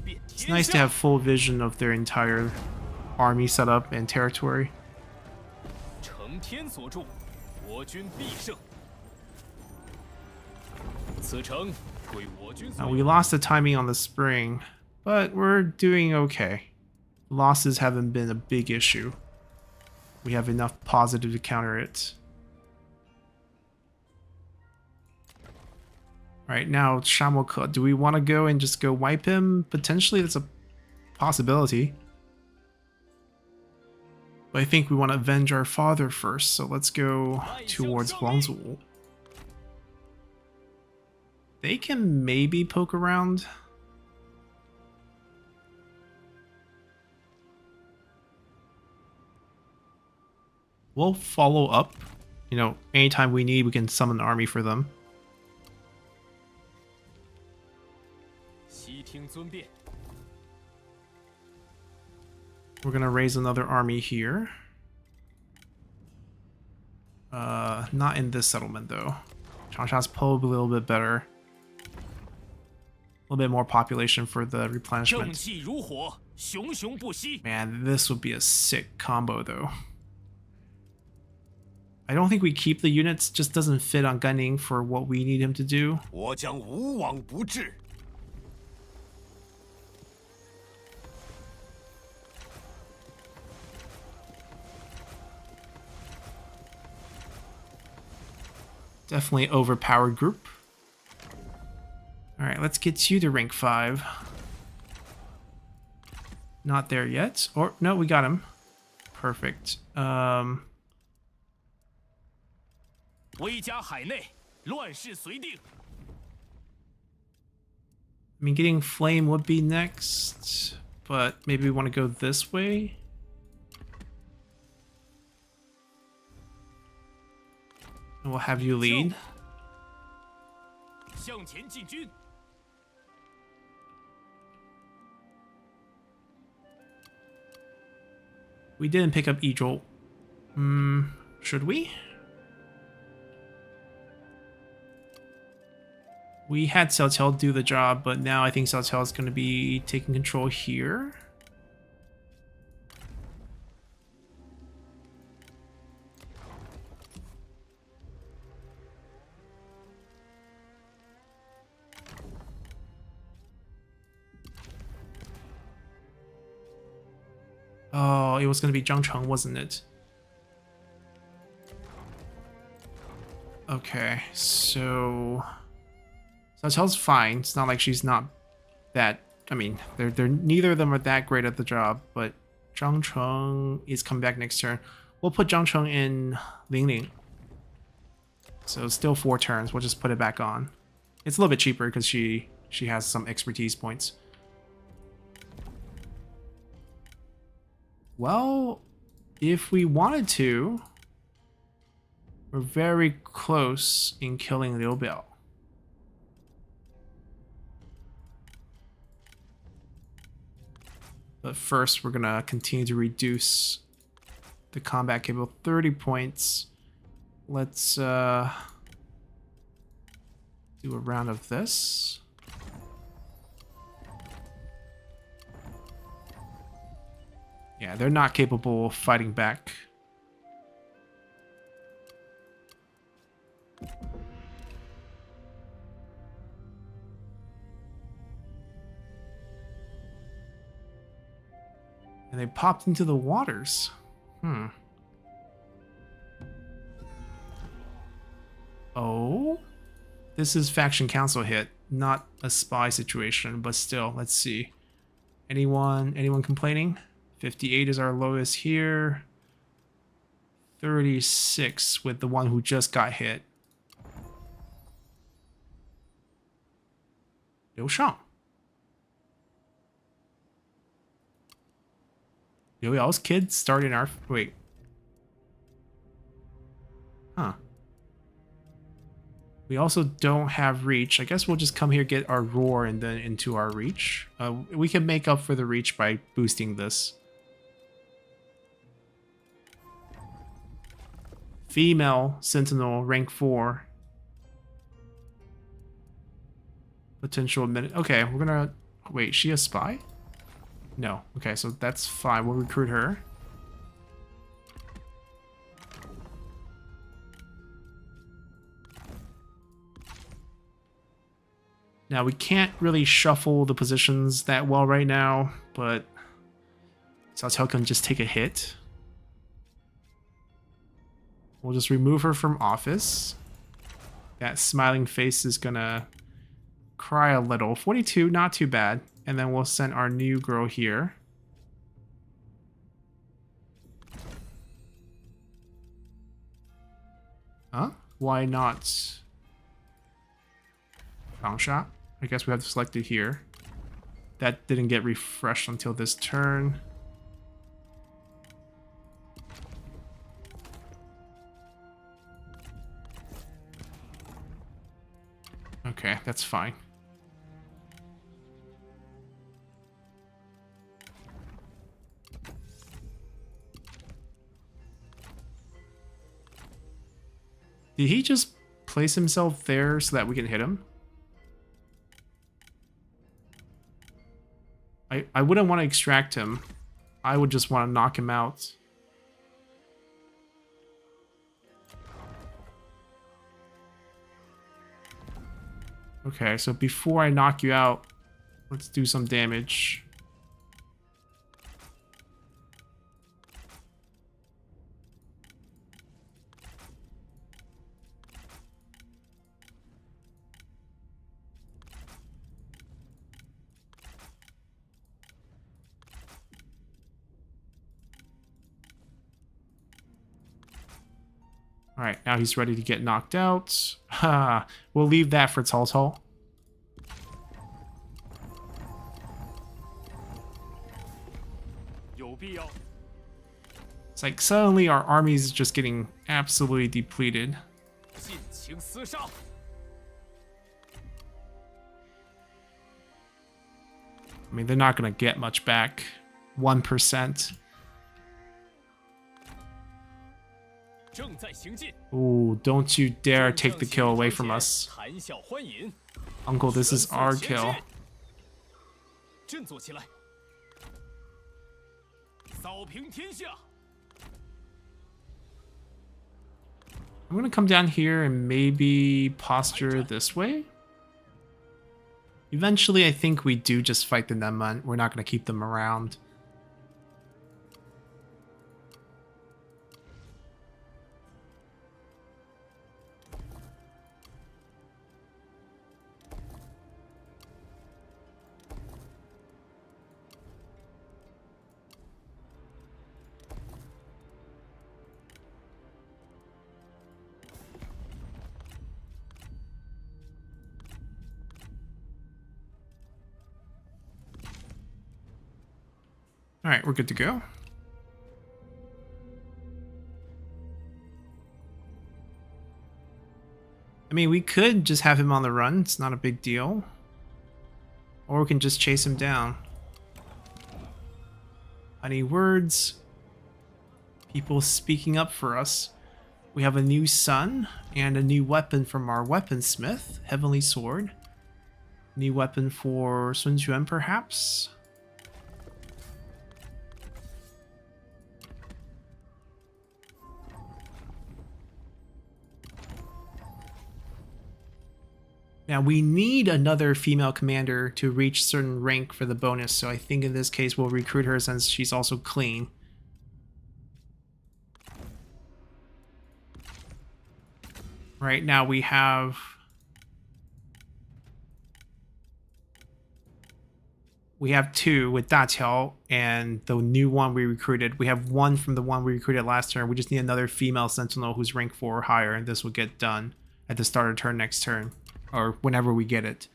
It's nice to have full vision of their entire army setup and territory. Now, we lost the timing on the spring, but we're doing okay. Losses haven't been a big issue. We have enough positive to counter it. Right now, Shamoka, do we want to go and just go wipe him? Potentially, that's a possibility. But I think we want to avenge our father first, so let's go towards Huangzhou. They can maybe poke around. We'll follow up. You know, anytime we need, we can summon an army for them. We're gonna raise another army here. Not in this settlement though. Changsha's probably a little bit better. A little bit more population for the replenishment. Man, this would be a sick combo though. I don't think we keep the units, just doesn't fit on gunning for what we need him to do. Definitely overpowered group. Alright, let's get you to rank 5. Not there yet. Or, no, we got him. Perfect. I mean, getting flame would be next, but maybe we want to go this way. And we'll have you lead. We didn't pick up E02. Should we? We had Xiao Qiao do the job, but now I think Xiao Qiao is going to be taking control here. Oh, it was going to be Zhang Cheng, wasn't it? Okay, so Xiao Qiao's fine. It's not like she's not that. I mean, they're neither of them are that great at the job. But Zhang Cheng is coming back next turn. We'll put Zhang Cheng in Lingling. So still 4 turns. We'll just put it back on. It's a little bit cheaper because she has some expertise points. Well, if we wanted to, we're very close in killing Liu Biao. But first, we're gonna continue to reduce the combat cable 30 points. Let's do a round of this. Yeah, they're not capable of fighting back. And they popped into the waters. Oh, this is faction council hit, not a spy situation, but still, let's see. Anyone complaining? 58 is our lowest here. 36 with the one who just got hit. Liu Shang. Liu Yao's kid started in our... Wait. Huh. We also don't have reach. I guess we'll just come here, get our roar, and then into our reach. We can make up for the reach by boosting this. Female Sentinel, rank 4. Potential minute. Okay, we're gonna... Wait, she a spy? No. Okay, so that's fine. We'll recruit her. Now, we can't really shuffle the positions that well right now, but Cao Cao can just take a hit. We'll just remove her from office. That smiling face is gonna cry a little. 42, not too bad. And then we'll send our new girl here. Huh? Why not Changsha? I guess we have to select it here. That didn't get refreshed until this turn. Okay, that's fine. Did he just place himself there so that we can hit him? I wouldn't want to extract him. I would just want to knock him out. Okay, so before I knock you out, let's do some damage. Alright, now he's ready to get knocked out. We'll leave that for Cao Cao. It's like suddenly our army is just getting absolutely depleted. I mean, they're not going to get much back. 1%. Ooh, don't you dare take the kill away from us. Uncle, this is our kill. I'm gonna come down here and maybe posture this way. Eventually, I think we do just fight the Nenman. We're not gonna keep them around. All right, we're good to go. I mean, we could just have him on the run. It's not a big deal. Or we can just chase him down. Any words? People speaking up for us. We have a new son and a new weapon from our weaponsmith, Heavenly Sword. New weapon for Sun Quan, perhaps? Now, we need another female commander to reach certain rank for the bonus, so I think in this case we'll recruit her since she's also clean. Right now we have... We have 2 with Daqiao and the new one we recruited. We have 1 from the one we recruited last turn. We just need another female sentinel who's rank 4 or higher, and this will get done at the start of turn next turn. Or whenever we get it.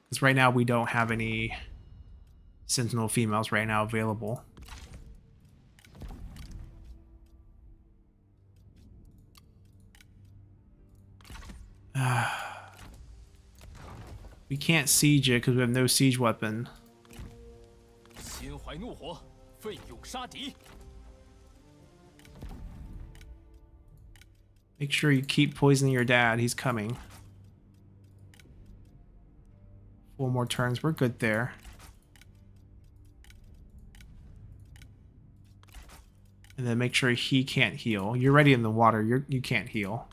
Because right now we don't have any sentinel females right now available. We can't siege it because we have no siege weapon. Make sure you keep poisoning your dad. He's coming. 4 more turns. We're good there. And then make sure he can't heal. You're already in the water. You can't heal.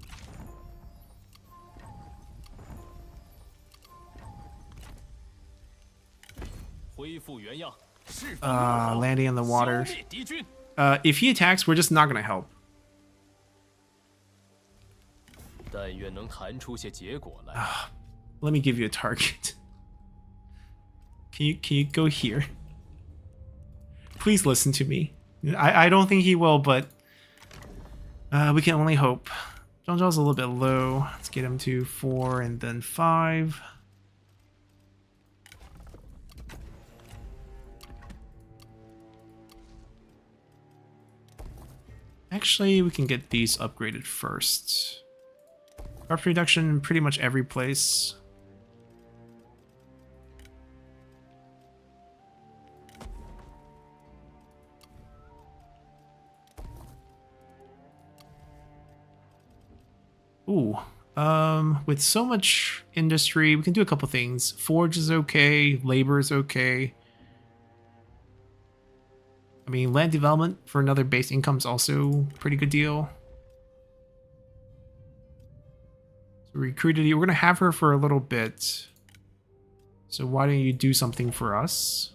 Landing in the waters. If he attacks, we're just not gonna help. Let me give you a target. Can you go here? Please listen to me. I don't think he will, but we can only hope. Zhangzhao's a little bit low. Let's get him to 4 and then 5. Actually, we can get these upgraded first. Corruption reduction in pretty much every place. Ooh, with so much industry, we can do a couple things. Forge is okay, labor is okay. I mean, land development for another base income is also a pretty good deal. So recruited you. We're gonna have her for a little bit. So why don't you do something for us?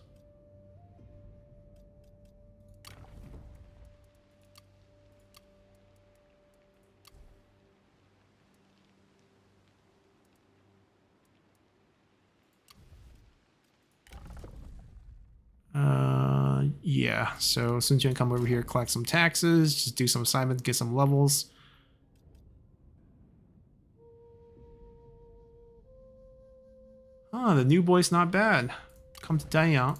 Yeah, so Sun Quan come over here, collect some taxes, just do some assignments, get some levels. Oh, the new boy's not bad. Come to Danyang.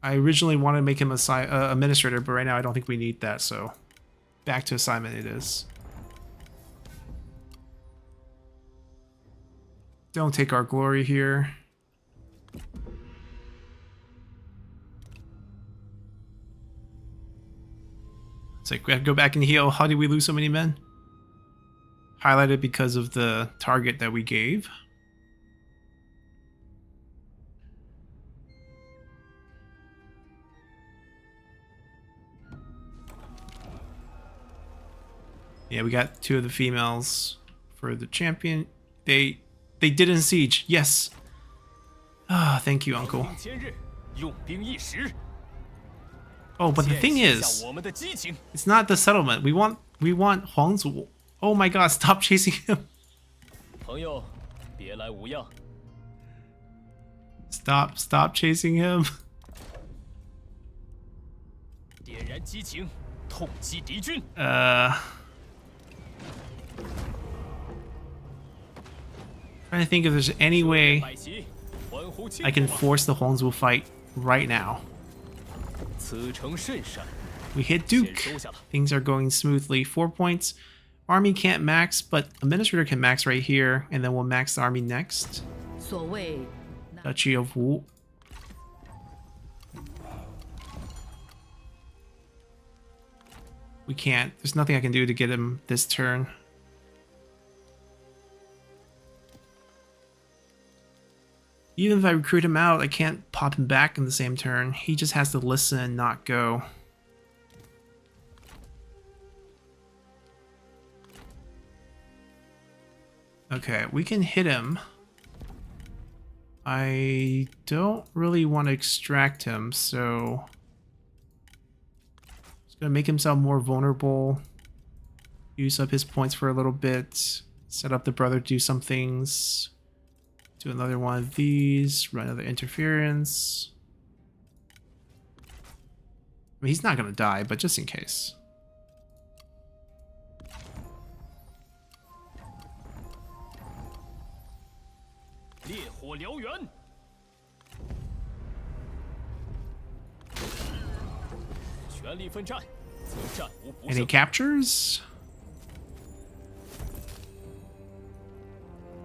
I originally wanted to make him a administrator, but right now I don't think we need that, so back to assignment it is. Don't take our glory here. It's like we have to go back and heal. How did we lose so many men? Highlighted because of the target that we gave. Yeah, we got 2 of the females for the champion. They didn't siege. Yes. Ah, thank you, Uncle. Oh, but the thing is, it's not the settlement. We want Huangzu. Oh my God! Stop chasing him. Stop chasing him. Trying to think if there's any way I can force the Huangzu fight right now. We hit Duke. Things are going smoothly. 4 points. Army can't max, but Administrator can max right here, and then we'll max the army next. Duchy of Wu. We can't. There's nothing I can do to get him this turn. Even if I recruit him out, I can't pop him back in the same turn. He just has to listen and not go. Okay, we can hit him. I don't really want to extract him, so... Gonna make himself more vulnerable. Use up his points for a little bit. Set up the brother to do some things. Do another one of these. Run another interference. I mean, he's not gonna die, but just in case. 烈火燎原，全力奋战，则战无不 Any 胜。 captures?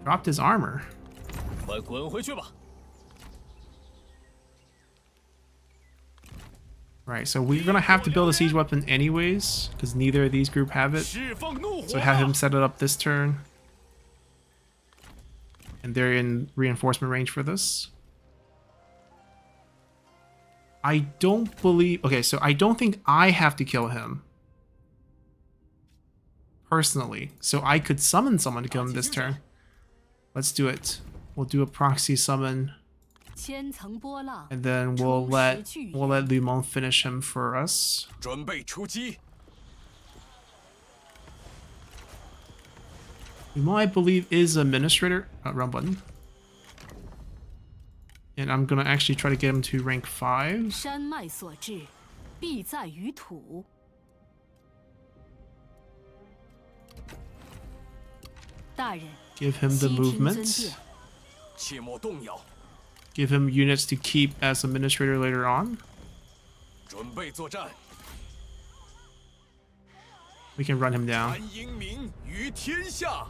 Dropped his armor. 快滚回去吧！ Right, so we're gonna have to build a siege weapon anyways, because neither of these group have it. 释放怒火！ So have him set it up this turn. And they're in reinforcement range for this. I don't believe... Okay, so I don't think I have to kill him. Personally. So I could summon someone to kill him this turn. Let's do it. We'll do a proxy summon. And then we'll let Lu Meng finish him for us. 准备出击！ Lu Meng, I believe, is administrator. Wrong button. And I'm gonna actually try to get him to rank 5. 山脉所至，必在于土。 大人， Give him the 悉听尊 movement. 戒。 切莫动摇， Give him units to keep as administrator later on. 准备作战。 We can run him down. 安英明于天下。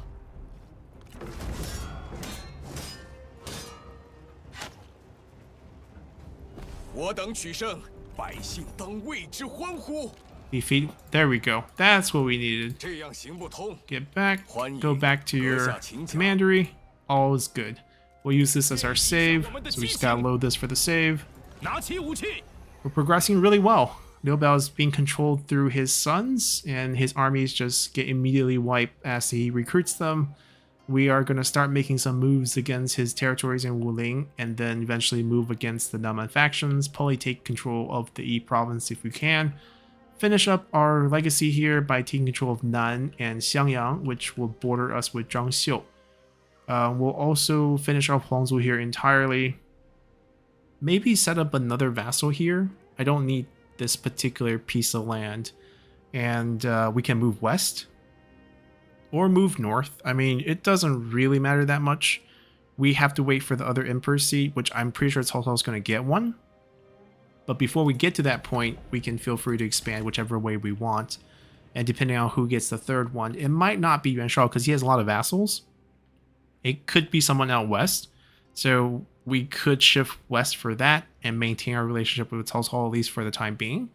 我等取胜，百姓当为之欢呼。 Defeat. There we go. That's what we needed. 这样行不通。 Get back. 欢迎 Go back to 阁 your 下请讲。 commandery. All is good. We'll use this as our save. So we just gotta load this for the save. 拿起武器。 We're progressing really well. Liu Biao is being controlled through his sons, and his armies just get immediately wiped as he recruits them. We are going to start making some moves against his territories in Wuling, and then eventually move against the Naman factions, probably take control of the Yi province if we can. Finish up our legacy here by taking control of Nan and Xiangyang, which will border us with Zhangxiu. We'll also finish off Huangzhou here entirely. Maybe set up another vassal here. I don't need this particular piece of land. And we can move west. Or move north. I mean, it doesn't really matter that much. We have to wait for the other Emperor seat, which I'm pretty sure Cao Cao is going to get one. But before we get to that point, we can feel free to expand whichever way we want. And depending on who gets the third one, it might not be Yuan Shao because he has a lot of vassals. It could be someone out west. So we could shift west for that and maintain our relationship with Cao Cao at least for the time being.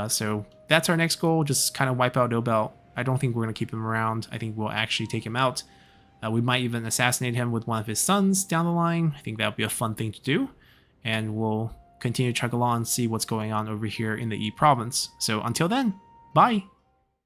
So that's our next goal, just kind of wipe out Liu Biao. I don't think we're going to keep him around. I think we'll actually take him out. We might even assassinate him with one of his sons down the line. I think that would be a fun thing to do. And we'll continue to chug along and see what's going on over here in the Yi province. So until then, bye!